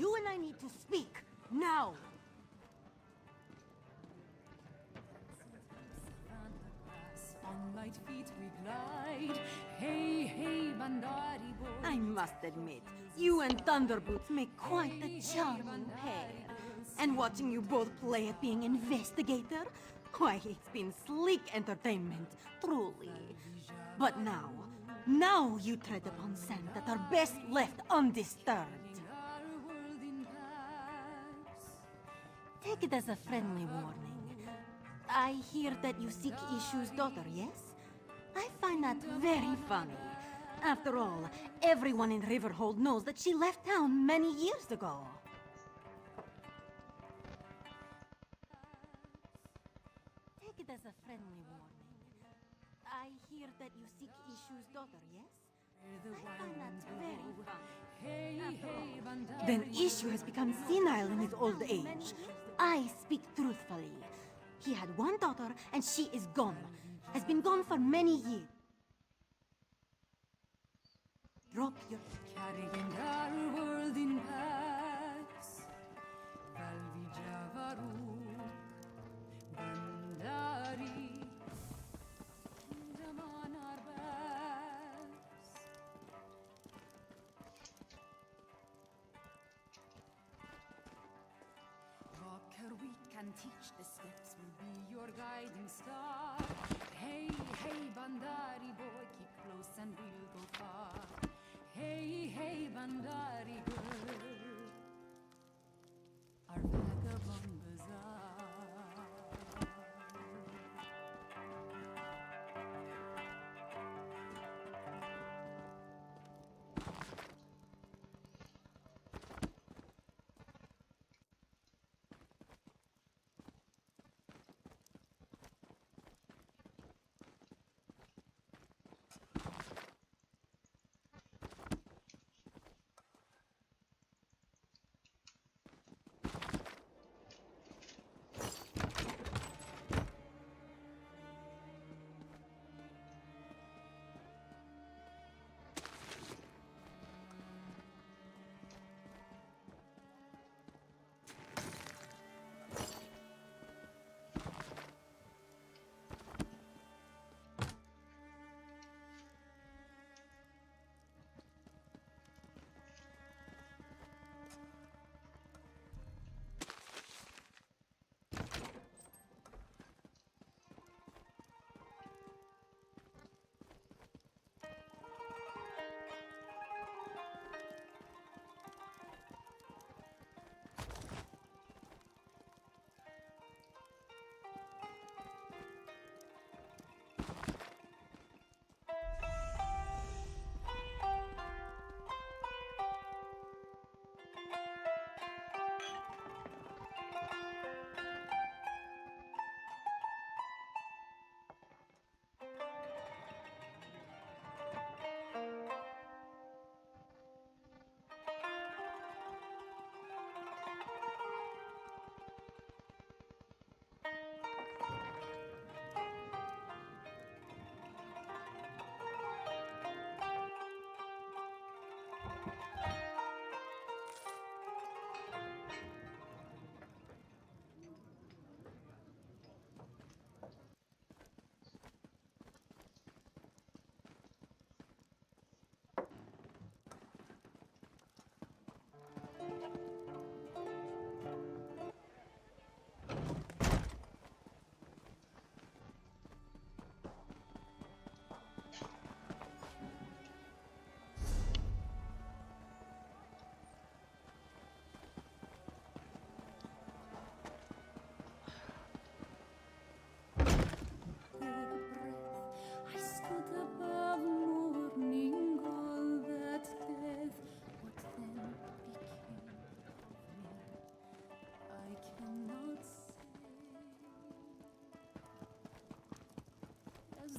You and I need to speak, now! On light feet we glide. Hey, hey, Bandari boy. I must admit, you and Thunderboots make quite the charming pair. And watching you both play at being investigator, why, it's been sleek entertainment, truly. But now you tread upon sand that are best left undisturbed. Our world in packs. Take it as a friendly warning. I hear that you seek Ishu's daughter, yes? I find that very funny. After all, everyone in Riverhold knows that she left town many years ago. Take it as a friendly warning. I hear that you seek Ishu's daughter, yes? I find that very funny. Hey, hey, Bandari. Then Ishu has become senile in his old age. I speak truthfully. He had one daughter, and she is gone. Has been gone for many years. Drop your... Carrying our world in packs. Valvijavaru. Bandari. Kingdom on our backs. Rocker, we can teach, the steps will be your guiding star. Hey, hey, Bandari boy, keep close and we'll go far. Hey, hey, Bandari girl, our vagabond bazaar.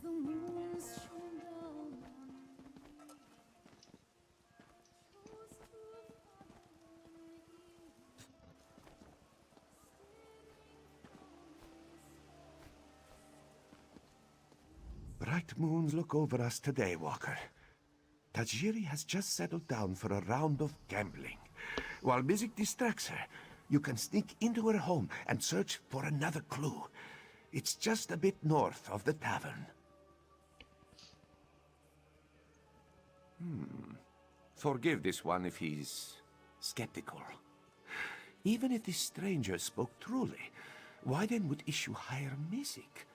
The moon's shone down on me. Chose to Bright moons look over us today, Walker. Tajiri has just settled down for a round of gambling. While Mizik distracts her, you can sneak into her home and search for another clue. It's just a bit north of the tavern. Forgive this one if he's skeptical. Even if this stranger spoke truly, why then would Issue hire Mizik?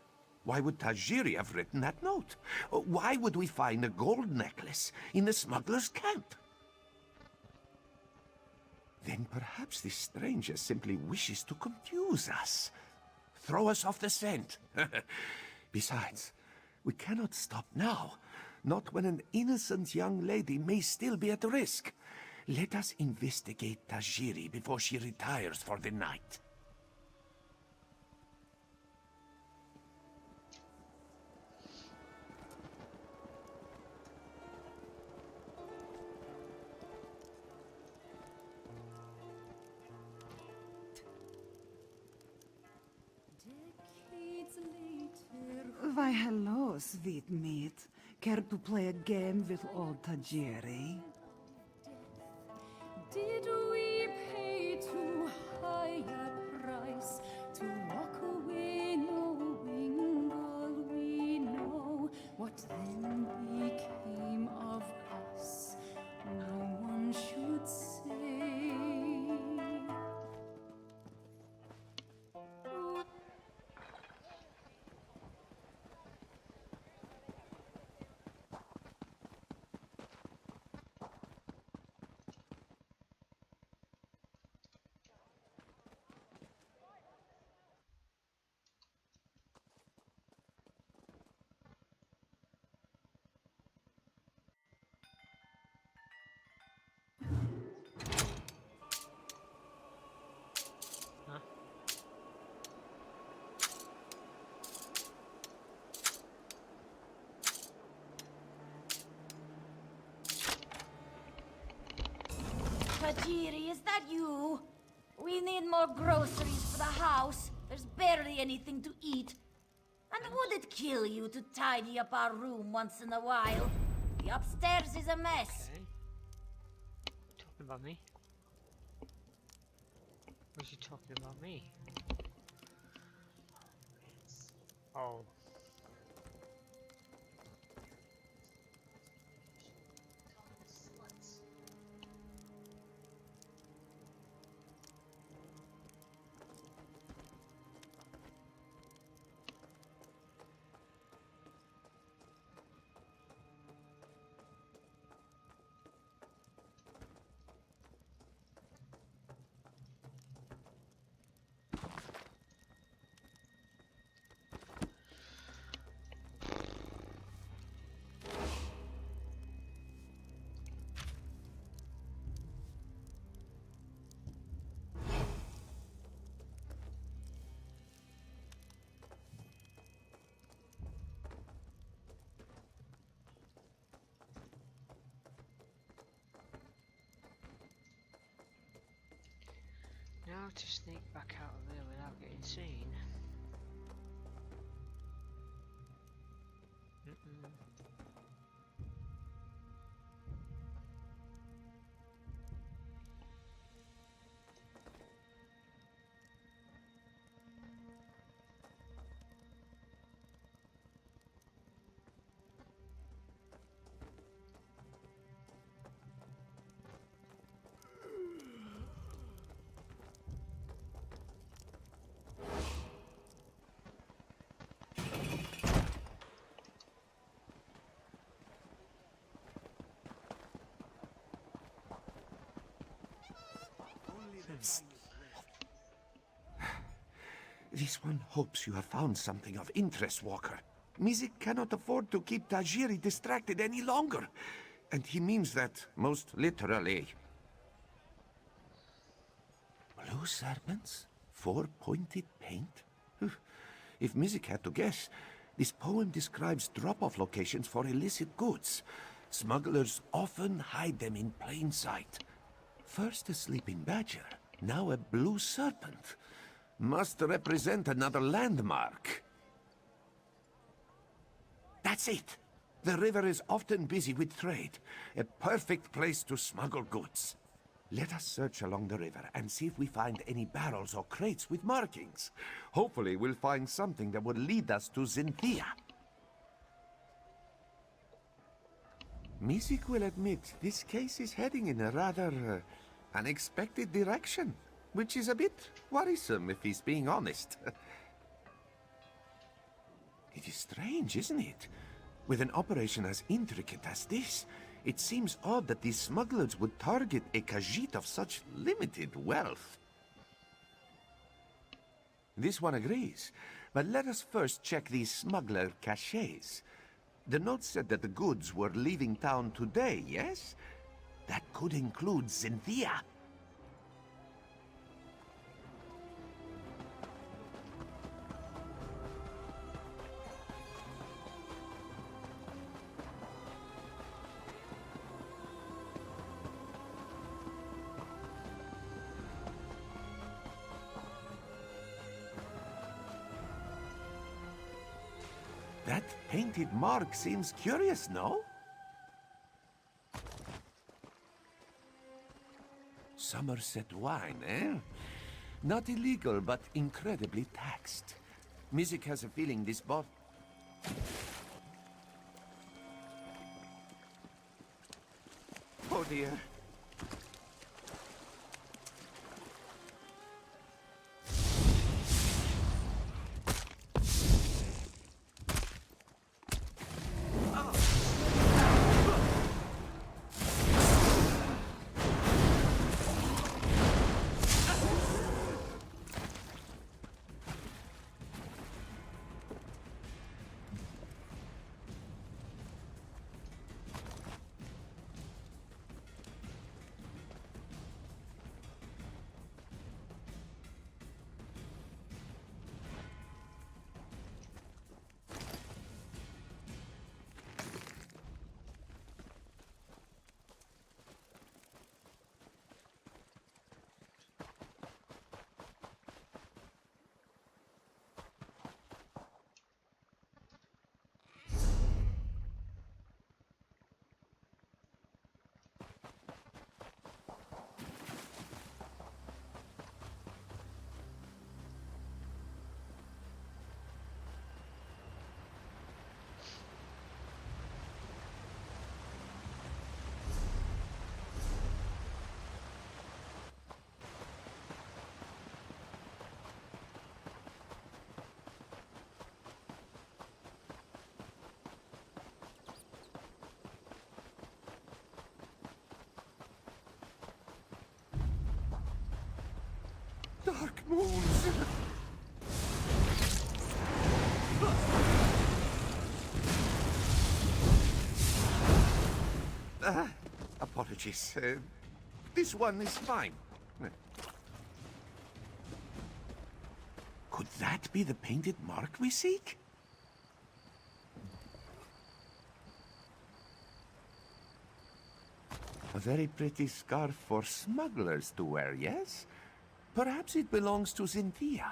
Why would Tajiri have written that note? Why would we find a gold necklace in the smuggler's camp? Then perhaps this stranger simply wishes to confuse us. Throw us off the scent. Besides, we cannot stop now. Not when an innocent young lady may still be at risk. Let us investigate Tajiri before she retires for the night. Decades later, Why, hello, sweet meat. Care to play a game with old Tajiri? did we pay too high a price to walk away knowing all we know? What then became of us? No one should say. Tajiri, is that you? We need more groceries for the house. There's barely anything to eat. And would it kill you to tidy up our room once in a while? The upstairs is a mess. Okay. Talking about me? Was she talking about me? Oh. Now to sneak back out of there without getting seen. This one hopes you have found something of interest, Walker. Mizik cannot afford to keep Tajiri distracted any longer. And he means that most literally. Blue serpents? 4-pointed paint? If Mizik had to guess, this poem describes drop-off locations for illicit goods. Smugglers often hide them in plain sight. First a sleeping badger, now a blue serpent. Must represent another landmark. That's it. The river is often busy with trade. A perfect place to smuggle goods. Let us search along the river and see if we find any barrels or crates with markings. Hopefully we'll find something that will lead us to Zinthia. Music will admit this case is heading in a rather unexpected direction, which is a bit worrisome if he's being honest. It is strange, isn't it? With an operation as intricate as this, it seems odd that these smugglers would target a Khajiit of such limited wealth. This one agrees, but let us first check these smuggler caches. The note said that the goods were leaving town today, yes? That could include Zinthia. That painted mark seems curious, no? Somerset wine, eh? Not illegal, but incredibly taxed. Music has a feeling this bot... Oh dear. Dark moons! Apologies. This one is fine. Could that be the painted mark we seek? A very pretty scarf for smugglers to wear, yes? Perhaps it belongs to Zinthia.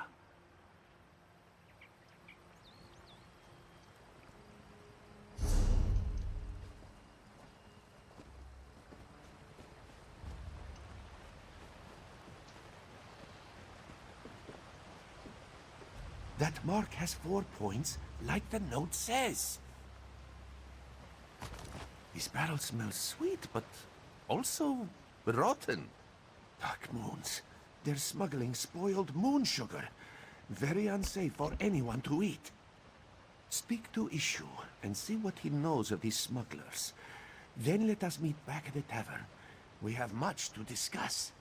That mark has 4 points, like the note says. This barrel smells sweet, but also rotten. Dark moons. They're smuggling spoiled moon sugar. Very unsafe for anyone to eat. Speak to Ishu and see what he knows of these smugglers. Then let us meet back at the tavern. We have much to discuss.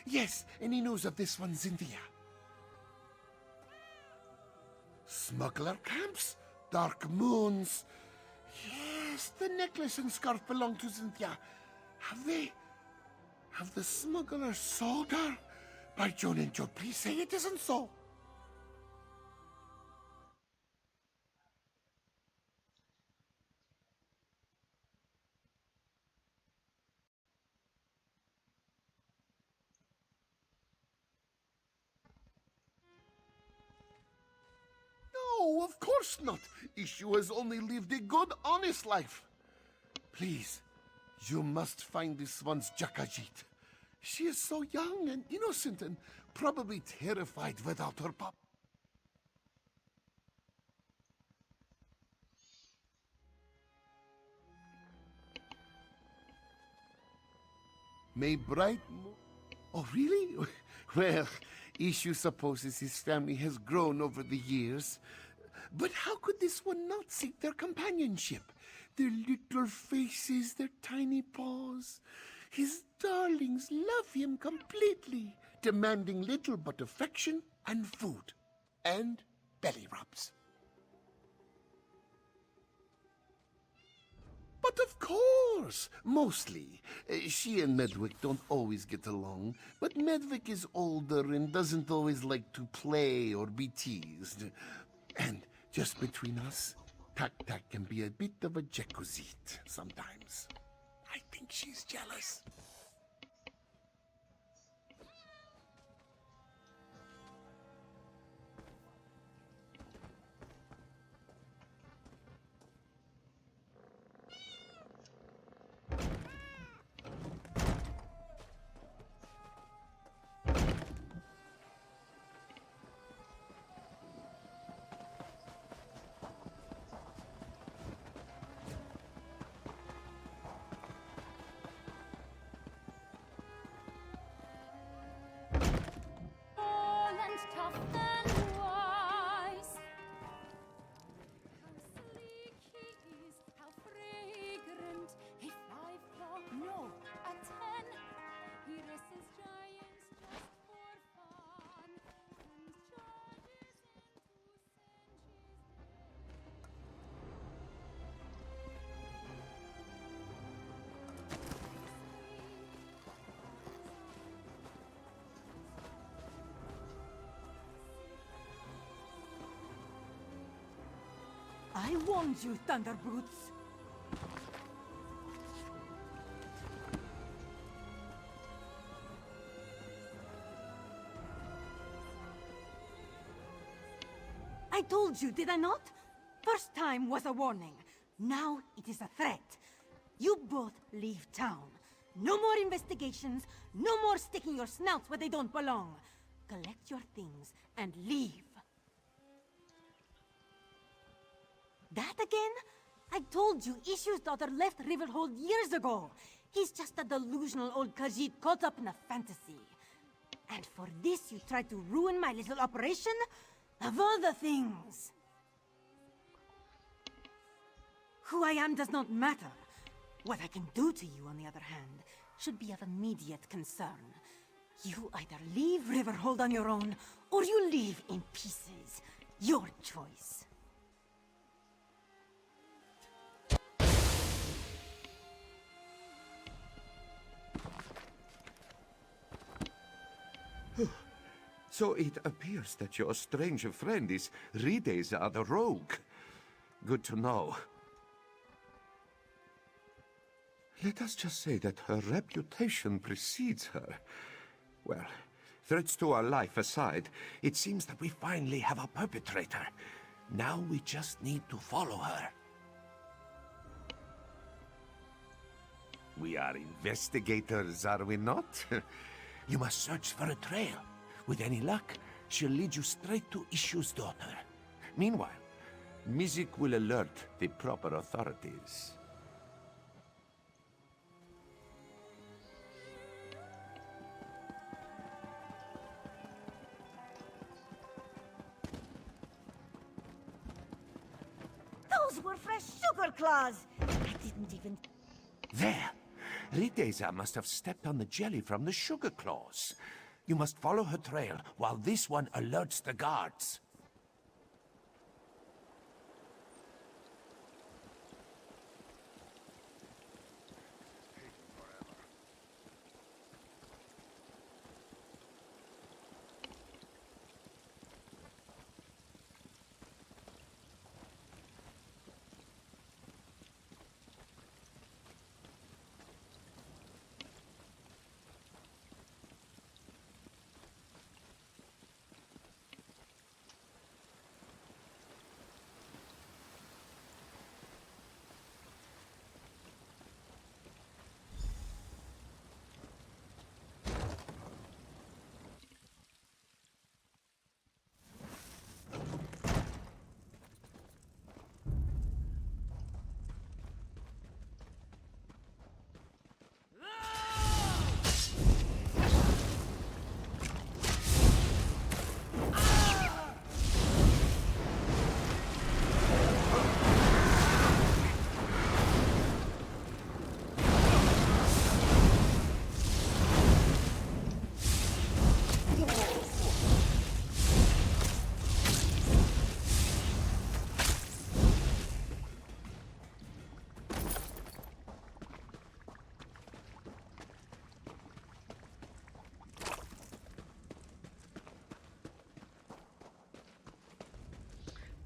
Yes, any news of this one, Cynthia? Smuggler camps? Dark moons? Yes, the necklace and scarf belong to Cynthia. Have the smugglers sold her? By Joan and Joe, please say it isn't so. No, of course not. Issue has only lived a good, honest life. Please, you must find this one's Jakajit. She is so young and innocent and probably terrified without her pop. May bright Oh, really? Well, Ishu supposes his family has grown over the years. But how could this one not seek their companionship? Their little faces, their tiny paws. His darlings love him completely, demanding little but affection and food. And belly rubs. But of course, mostly. She and Medwick don't always get along, but Medwick is older and doesn't always like to play or be teased. And just between us, Tak can be a bit of a Jekuzit sometimes. I think she's jealous. Tall and tough and wise. How sleek he is, how fragrant. A 5 o'clock, no, a 10. He races giants just for fun and charges into I warned you, Thunderboots. I told you, did I not? First time was a warning. Now it is a threat. You both leave town. No more investigations. No more sticking your snouts where they don't belong. Collect your things and leave. That again? I told you Ishu's daughter left Riverhold years ago. He's just a delusional old Khajiit caught up in a fantasy. And for this you tried to ruin my little operation? Of all the things! Who I am does not matter. What I can do to you, on the other hand, should be of immediate concern. You either leave Riverhold on your own, or you leave in pieces. Your choice. So it appears that your strange friend is Rida the rogue. Good to know. Let us just say that her reputation precedes her. Well, threats to our life aside, it seems that we finally have a perpetrator. Now we just need to follow her. We are investigators, are we not? You must search for a trail. With any luck, she'll lead you straight to Ishu's daughter. Meanwhile, Mizik will alert the proper authorities. Those were fresh sugar claws. I didn't even... There! Riteza must have stepped on the jelly from the sugar claws. You must follow her trail while this one alerts the guards.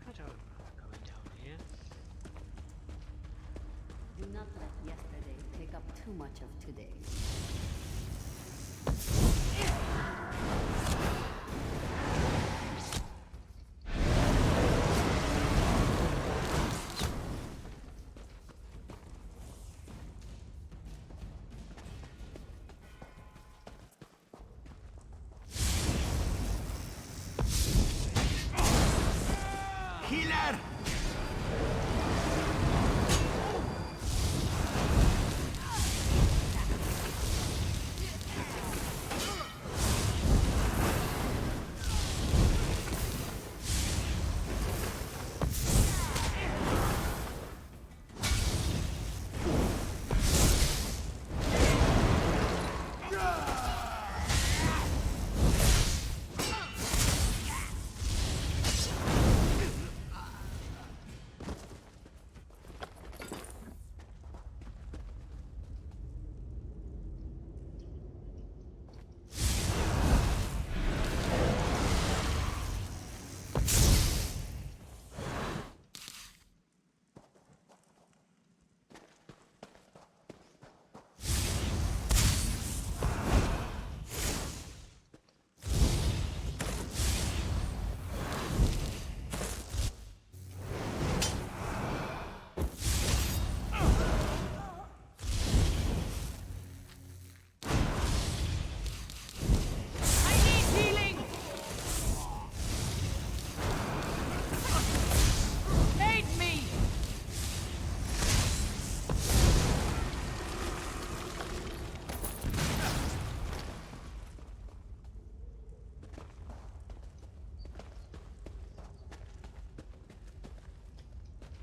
I don't remember going down here. Do not let yesterday take up too much of today. Killer!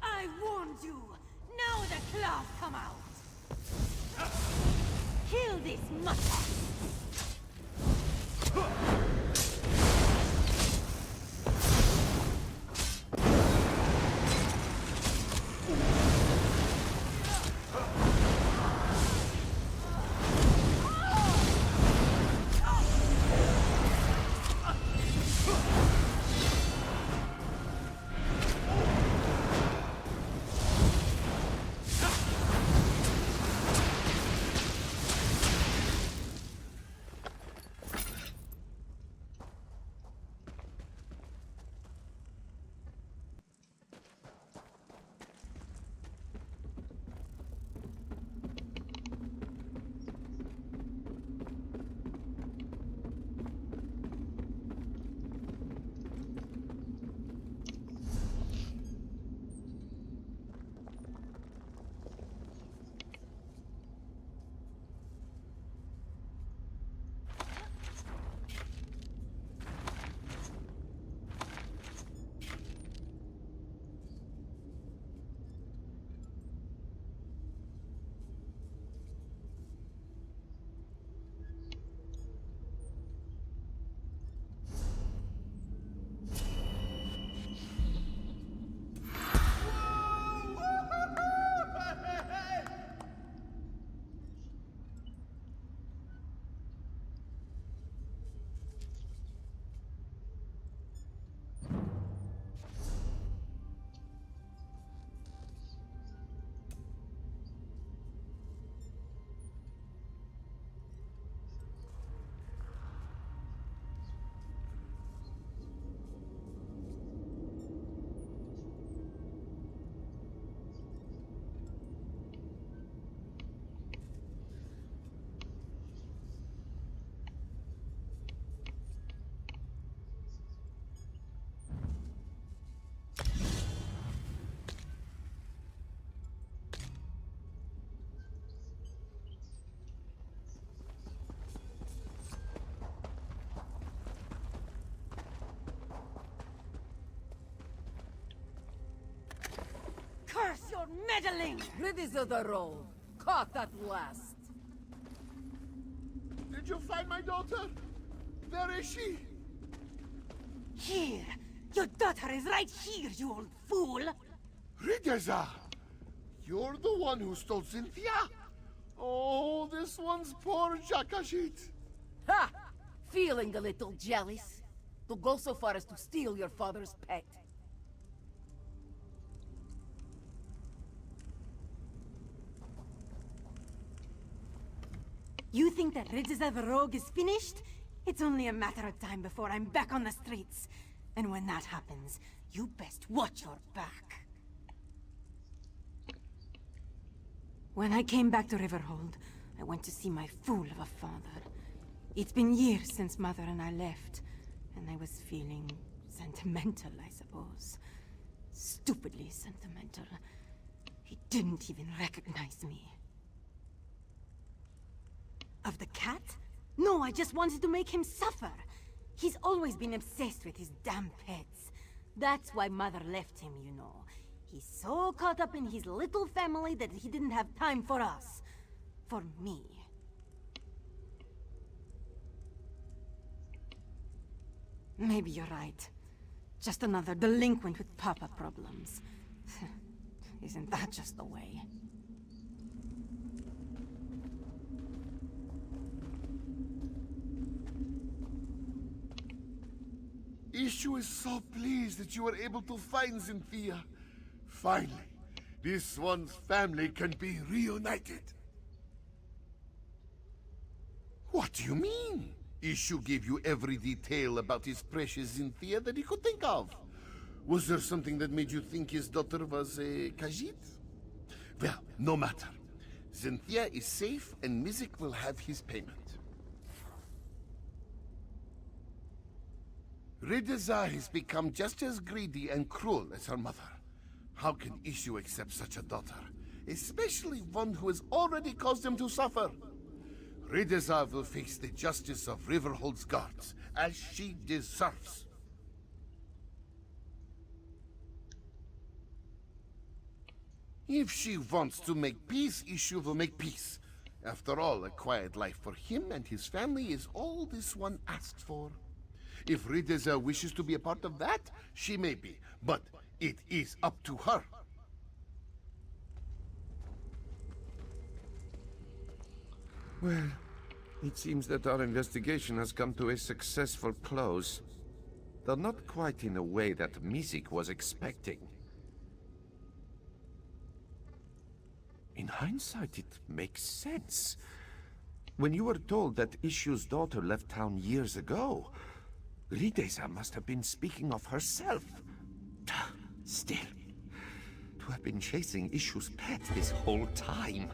I warned you! Now the claws come out! Kill this mutter! meddling! Riddies of the road. Caught at last. Did you find my daughter? Where is she? Here! Your daughter is right here, you old fool! Rideza! You're the one who stole Cynthia? Oh, this one's poor Jakashit. Ha! Feeling a little jealous? To go so far as to steal your father's pet. You think that Ridza the Rogue is finished? It's only a matter of time before I'm back on the streets. And when that happens, you best watch your back. When I came back to Riverhold, I went to see my fool of a father. It's been years since Mother and I left, and I was feeling sentimental, I suppose. Stupidly sentimental. He didn't even recognize me. Of the cat? No, I just wanted to make him suffer. He's always been obsessed with his damn pets. That's why Mother left him, you know. He's so caught up in his little family that he didn't have time for us. For me. Maybe you're right. Just another delinquent with papa problems. Isn't that just the way? Ishu is so pleased that you were able to find Cynthia. Finally, this one's family can be reunited. What do you mean? Ishu gave you every detail about his precious Cynthia that he could think of. Was there something that made you think his daughter was a Khajiit? Well, no matter. Cynthia is safe and Mizik will have his payment. Rideza has become just as greedy and cruel as her mother. How can Ishu accept such a daughter? Especially one who has already caused him to suffer. Rideza will face the justice of Riverhold's guards, as she deserves. If she wants to make peace, Ishu will make peace. After all, a quiet life for him and his family is all this one asked for. If Rideza wishes to be a part of that, she may be, but it is up to her. Well, it seems that our investigation has come to a successful close. Though not quite in a way that Mizik was expecting. In hindsight, it makes sense. When you were told that Ishu's daughter left town years ago, Rideza must have been speaking of herself. Still, to have been chasing Ishu's pet this whole time.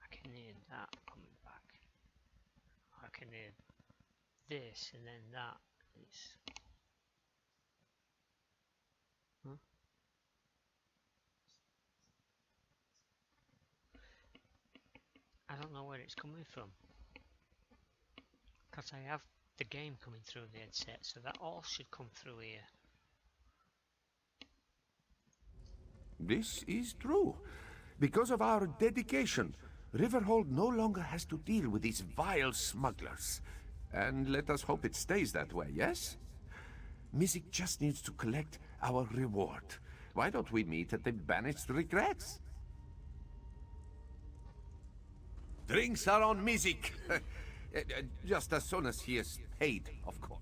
I can hear that coming back. I can hear this and then that. It's... Huh? I don't know where it's coming from. Because I have the game coming through the headset, so that all should come through here. This is true. Because of our dedication, Riverhold no longer has to deal with these vile smugglers. And let us hope it stays that way, yes? Mizik just needs to collect our reward. Why don't we meet at the Banished Regrets? Drinks are on Mizik. Just as soon as he is paid, of course.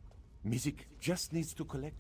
Mizik just needs to collect...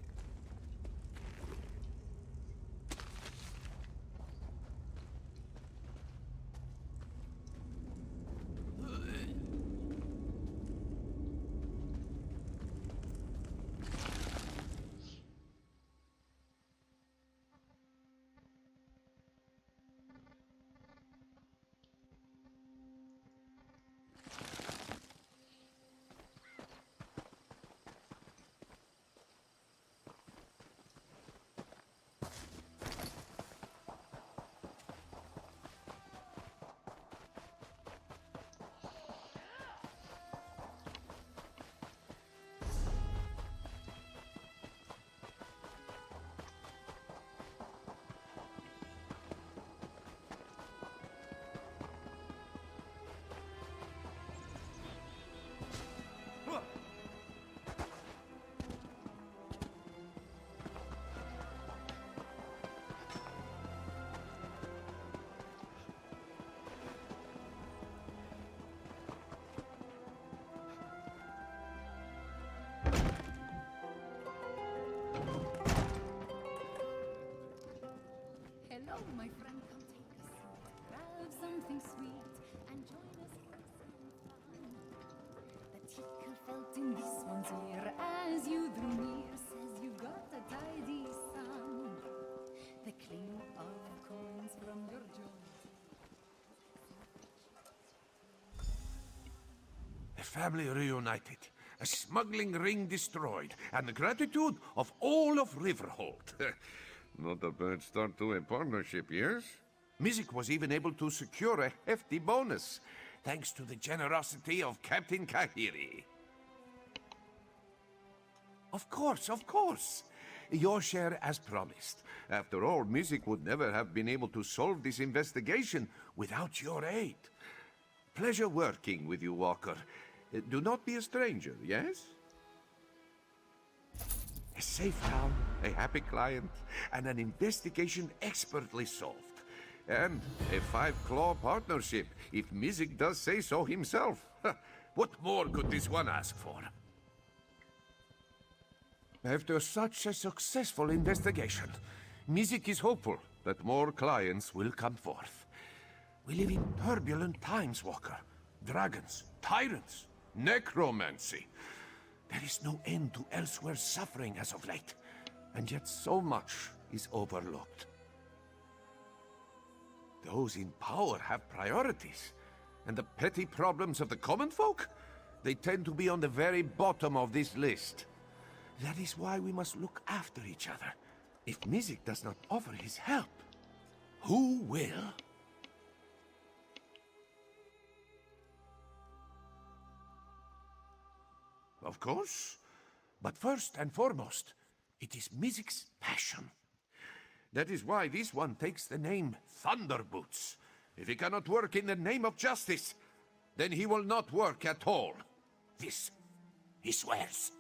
No, my friend, come take a seat. Grab something sweet and join us for some fun. The tickle felt in this one's ear as you drew near says you've got a tidy son. The cling of coins from your joint. A family reunited, a smuggling ring destroyed, and the gratitude of all of Riverhold. Not a bad start to a partnership, yes? Music was even able to secure a hefty bonus, thanks to the generosity of Captain Kahiri. Of course, of course. Your share as promised. After all, Music would never have been able to solve this investigation without your aid. Pleasure working with you, Walker. Do not be a stranger, yes? A safe town, a happy client, and an investigation expertly solved. And a five-claw partnership, if Music does say so himself. What more could this one ask for? After such a successful investigation, Music is hopeful that more clients will come forth. We live in turbulent times, Walker. Dragons, tyrants, necromancy. There is no end to Elsewhere's suffering as of late, and yet so much is overlooked. Those in power have priorities, and the petty problems of the common folk, they tend to be on the very bottom of this list. That is why we must look after each other. If Music does not offer his help, who will? Of course. But first and foremost, it is Music's passion. That is why this one takes the name Thunderboots. If he cannot work in the name of justice, then he will not work at all. This, he swears.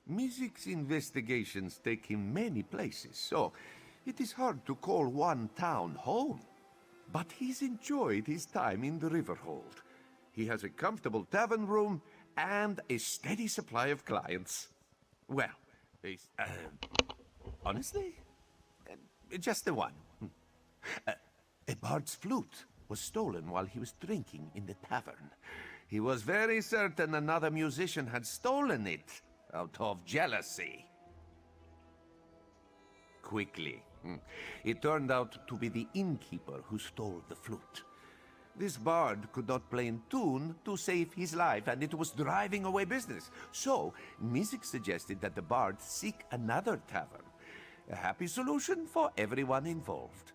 Music's investigations take him many places, so it is hard to call one town home. But he's enjoyed his time in the Riverhold. He has a comfortable tavern room and a steady supply of clients. Well, honestly, just the one. A bard's flute was stolen while he was drinking in the tavern. He was very certain another musician had stolen it out of jealousy. Quickly, it turned out to be the innkeeper who stole the flute. This bard could not play in tune to save his life, and it was driving away business. So, Music suggested that the bard seek another tavern. A happy solution for everyone involved.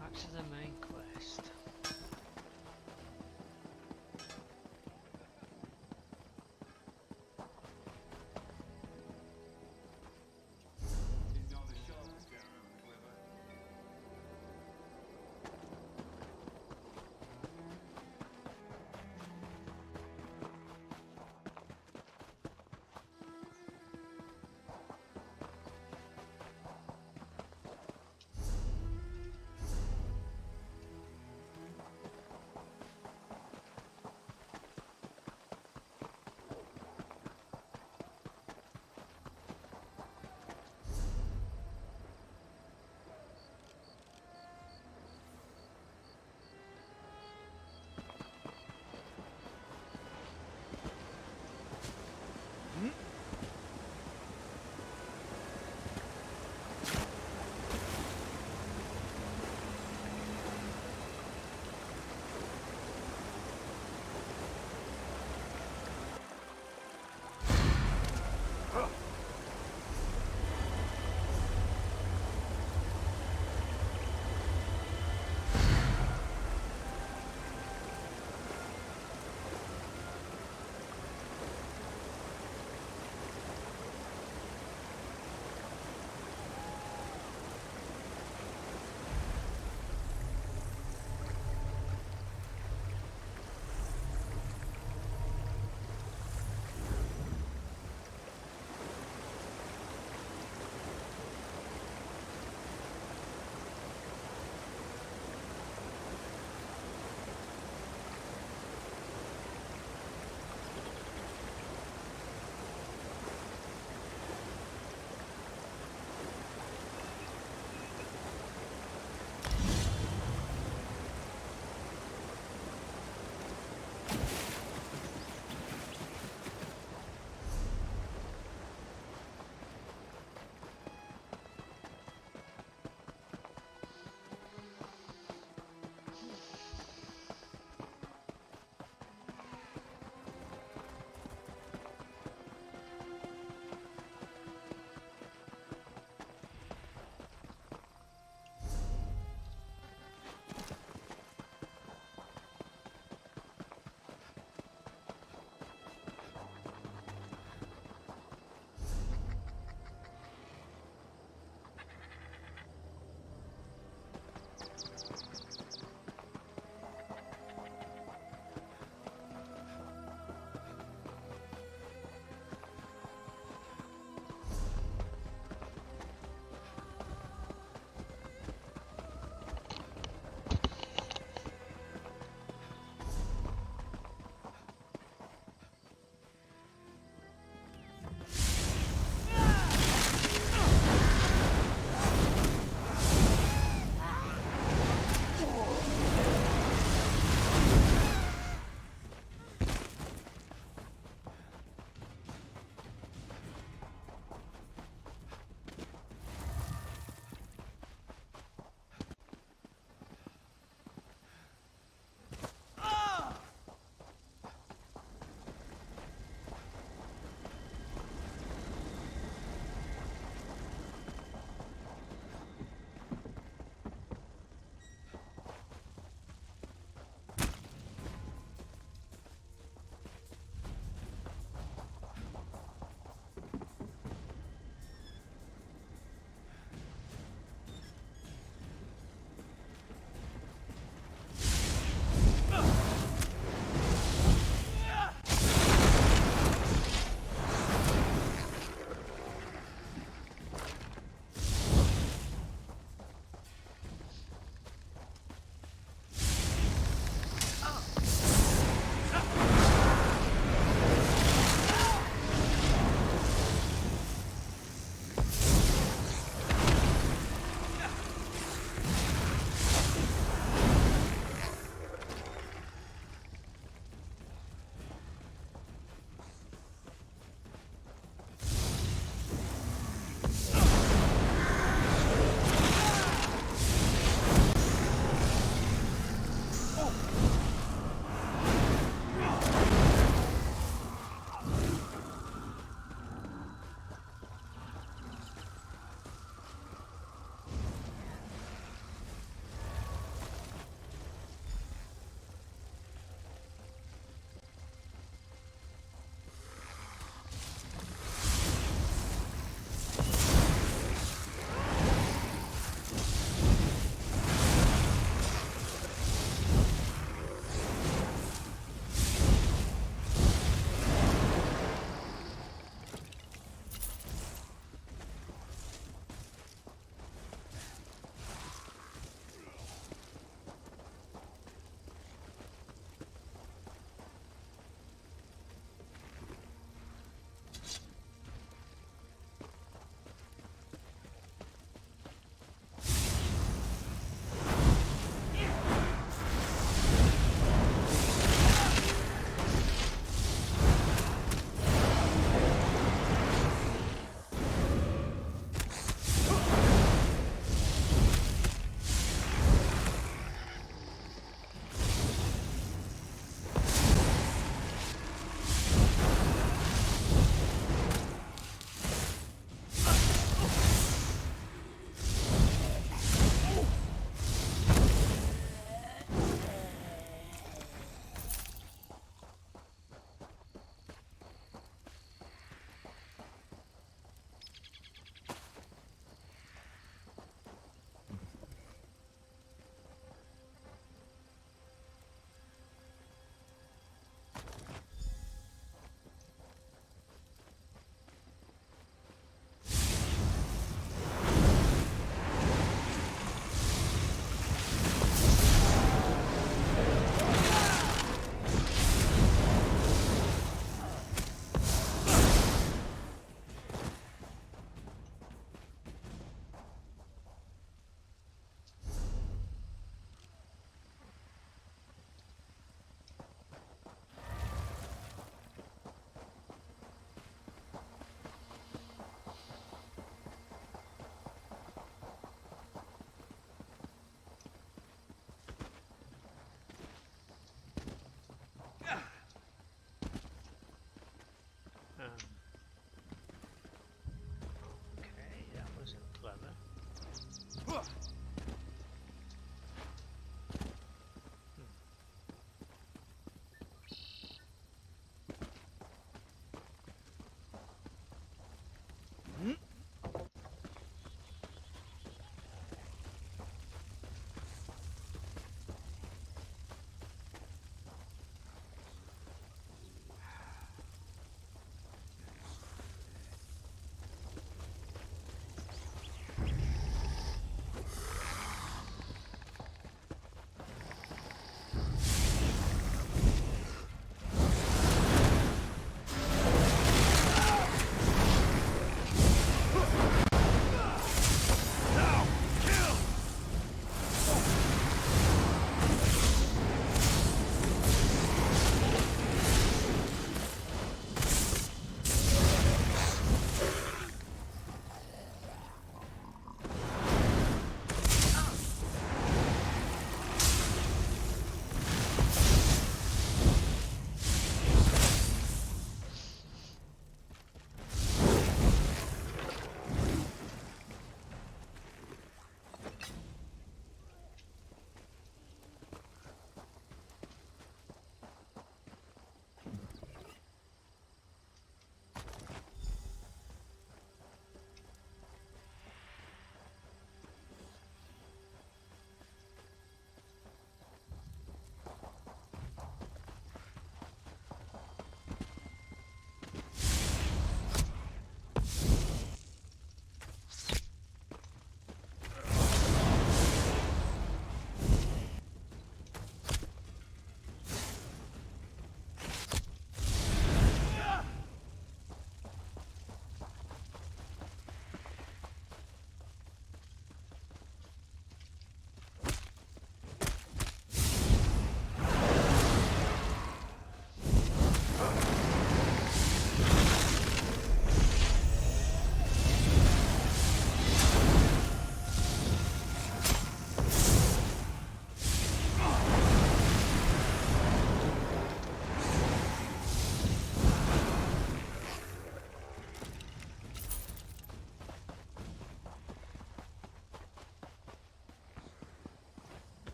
Back to the main quest.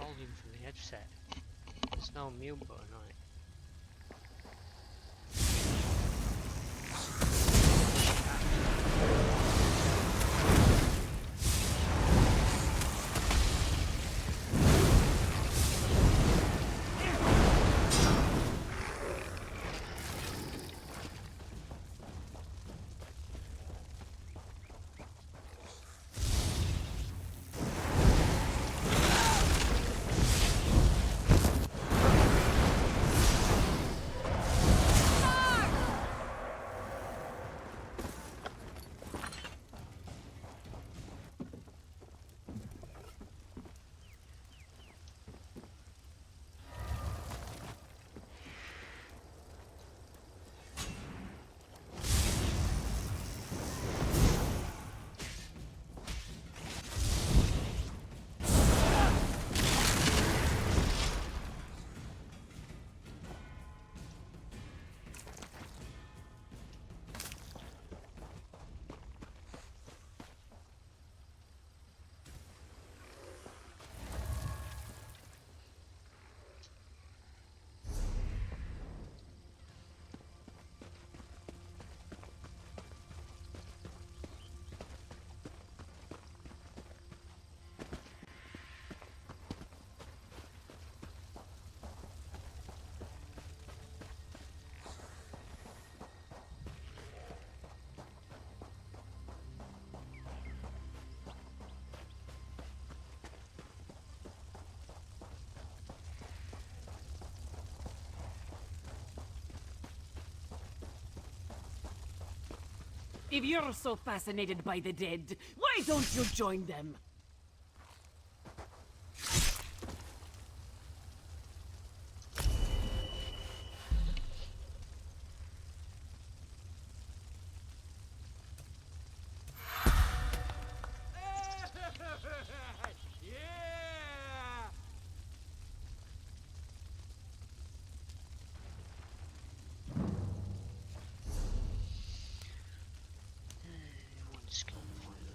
volume from the headset. There's no mute button on it. If you're so fascinated by the dead, why don't you join them?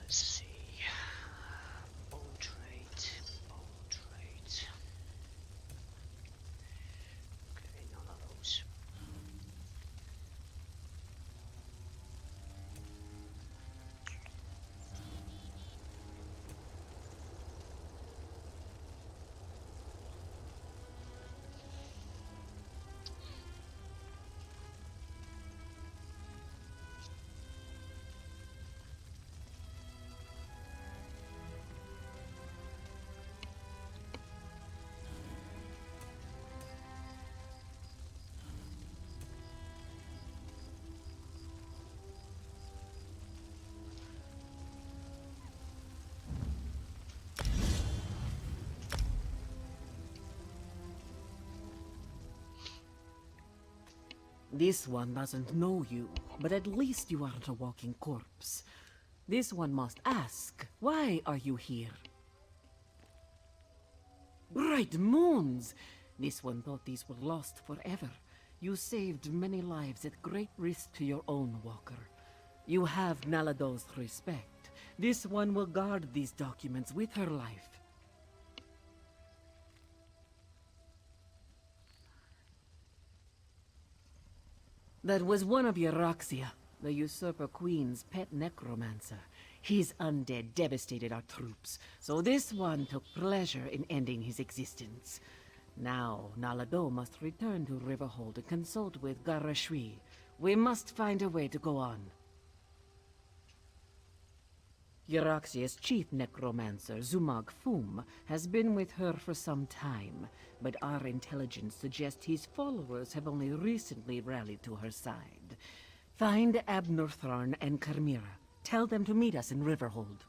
Let's see. Bone trait. Okay, none of those. This one doesn't know you, but at least you aren't a walking corpse. This one must ask, why are you here? Bright moons! This one thought these were lost forever. You saved many lives at great risk to your own walker. You have Nalado's respect. This one will guard these documents with her life. That was one of Euroxia, the usurper queen's pet necromancer. His undead devastated our troops, so this one took pleasure in ending his existence. Now, Nalado must return to Riverhold and consult with Garashwi. We must find a way to go on. Euroxia's chief necromancer, Zumag Fum, has been with her for some time, but our intelligence suggests his followers have only recently rallied to her side. Find Abnortharn and Carmira. Tell them to meet us in Riverhold.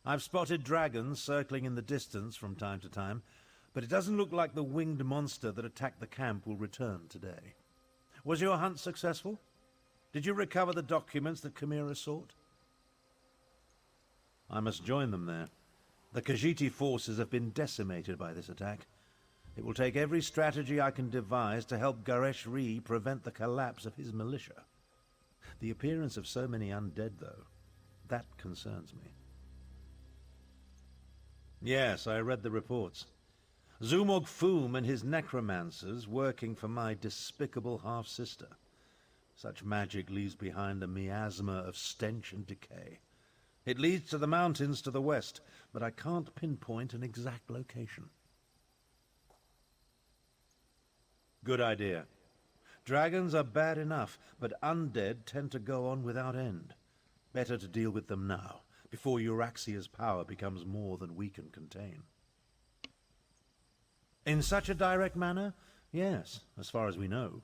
I've spotted dragons circling in the distance from time to time, but it doesn't look like the winged monster that attacked the camp will return today. Was your hunt successful? Did you recover the documents that Chimera sought? I must join them there. The Khajiiti forces have been decimated by this attack. It will take every strategy I can devise to help Garesh-Ree prevent the collapse of his militia. The appearance of so many undead, though, that concerns me. Yes, I read the reports. Zumog Foom and his necromancers working for my despicable half-sister. Such magic leaves behind a miasma of stench and decay. It leads to the mountains to the west, but I can't pinpoint an exact location. Good idea. Dragons are bad enough, but undead tend to go on without end. Better to deal with them now, before Euraxia's power becomes more than we can contain. In such a direct manner? Yes, as far as we know.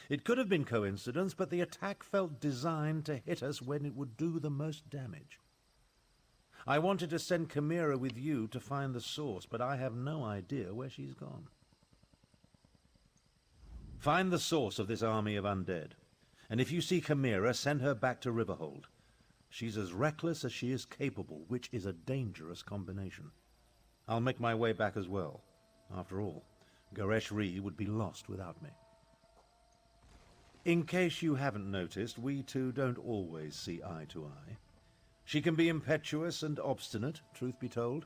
It could have been coincidence, but the attack felt designed to hit us when it would do the most damage. I wanted to send Chimera with you to find the source, but I have no idea where she's gone. Find the source of this army of undead, and if you see Chimera, send her back to Riverhold. She's as reckless as she is capable, which is a dangerous combination. I'll make my way back as well. After all, Garesh-Ree would be lost without me. In case you haven't noticed, we two don't always see eye to eye. She can be impetuous and obstinate, truth be told.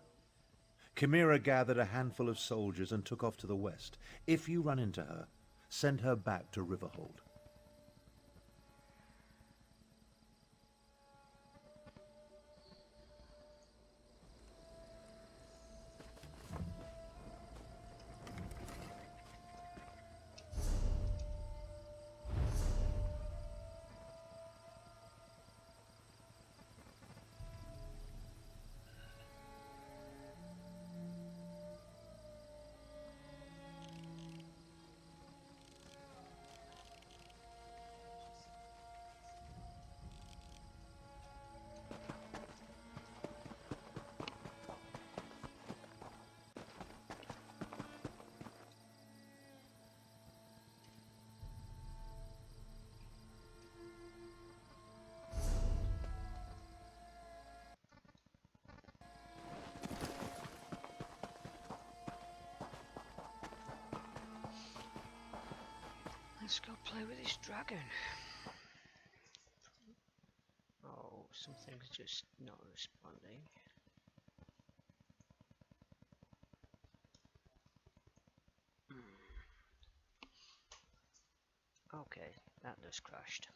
Chimera gathered a handful of soldiers and took off to the west. If you run into her, send her back to Riverhold. Let's go play with this dragon. Oh, something's just not responding. Okay, that just crashed.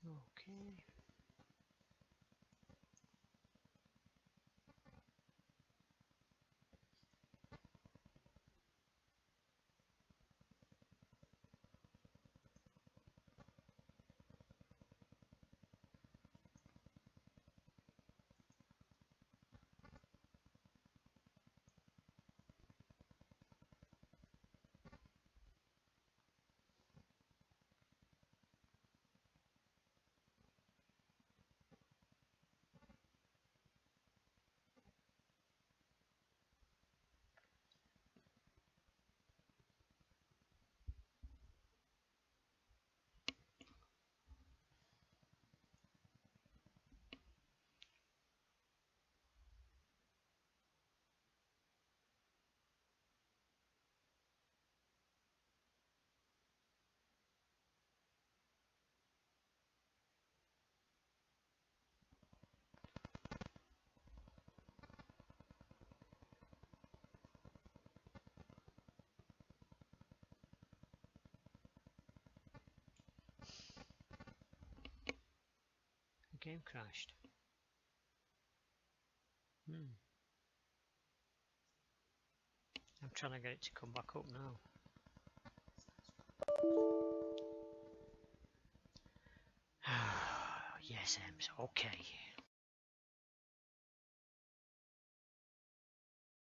Okay. game crashed. I'm trying to get it to come back up now. Yes, Ems, okay.